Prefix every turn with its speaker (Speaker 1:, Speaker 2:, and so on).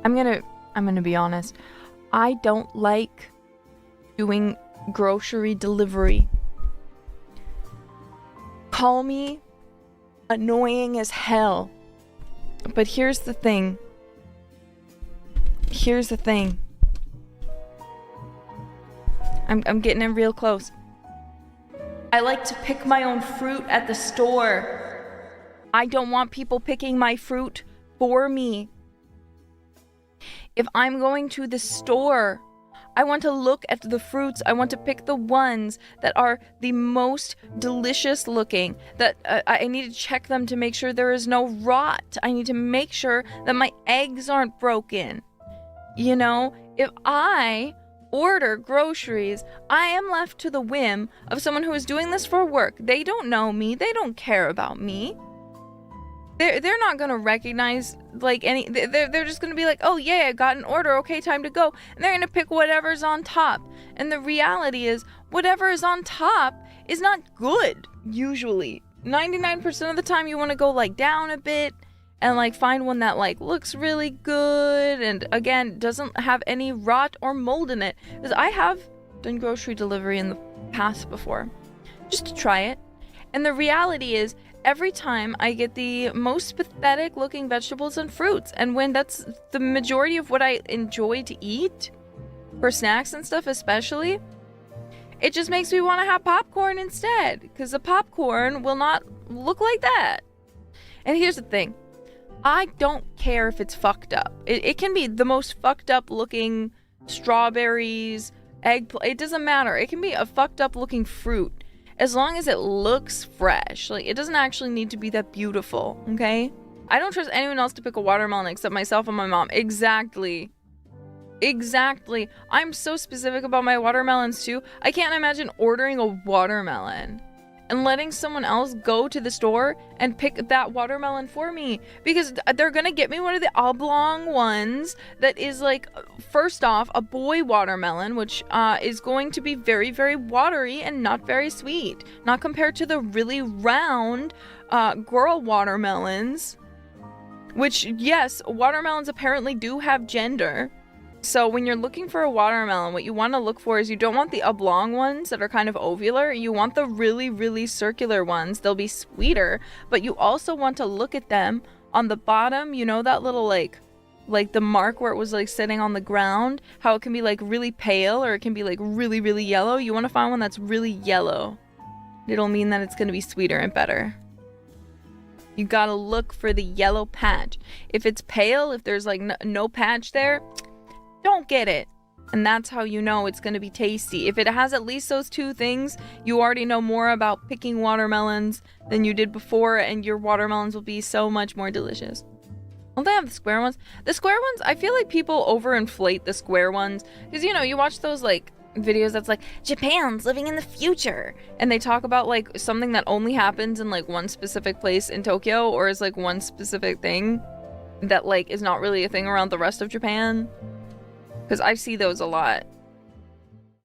Speaker 1: I'm gonna be honest. I don't like doing grocery delivery. Call me annoying as hell. But here's the thing. I'm getting in real close. I like to pick my own fruit at the store. I don't want people picking my fruit for me. If I'm going to the store, I want to look at the fruits. I want to pick the ones that are the most delicious looking. That I need to check them to make sure there is no rot. I need to make sure that my eggs aren't broken. You know, if I order groceries, I am left to the whim of someone who is doing this for work. They don't know me. They don't care about me. They're not gonna recognize like any. They're just gonna be like, oh yeah, I got an order. Okay, time to go. And they're gonna pick whatever's on top. And the reality is, whatever is on top is not good. Usually, 99% of the time, you want to go like down a bit and like find one that like looks really good and again doesn't have any rot or mold in it. Because I have done grocery delivery in the past before, just to try it. And the reality is, every time I get the most pathetic looking vegetables and fruits. And when that's the majority of what I enjoy to eat, for snacks and stuff especially, it just makes me want to have popcorn instead. Because the popcorn will not look like that. And here's the thing. I don't care if it's fucked up. It can be the most fucked up looking strawberries, it doesn't matter. It can be a fucked up looking fruit. As long as it looks fresh. Like, it doesn't actually need to be that beautiful, okay? I don't trust anyone else to pick a watermelon except myself and my mom. Exactly. I'm so specific about my watermelons too. I can't imagine ordering a watermelon and letting someone else go to the store and pick that watermelon for me. Because they're gonna get me one of the oblong ones that is like, first off, a boy watermelon, which is going to be very, very watery and not very sweet. Not compared to the really round girl watermelons. Which, yes, watermelons apparently do have gender. So when you're looking for a watermelon, what you want to look for is you don't want the oblong ones that are kind of ovular. You want the really, really circular ones. They'll be sweeter, but you also want to look at them on the bottom. You know that little like the mark where it was like sitting on the ground? How it can be like really pale or it can be like really, really yellow. You want to find one that's really yellow. It'll mean that it's going to be sweeter and better. You gotta look for the yellow patch. If it's pale, if there's like no patch there, don't get it. And that's how you know it's going to be tasty. If it has at least those two things, you already know more about picking watermelons than you did before, and your watermelons will be so much more delicious. Don't they have the square ones? The square ones, I feel like people overinflate the square ones. Because, you know, you watch those, like, videos that's like, Japan's living in the future. And they talk about, like, something that only happens in, like, one specific place in Tokyo, or is, like, one specific thing that, like, is not really a thing around the rest of Japan. Because I see those a lot.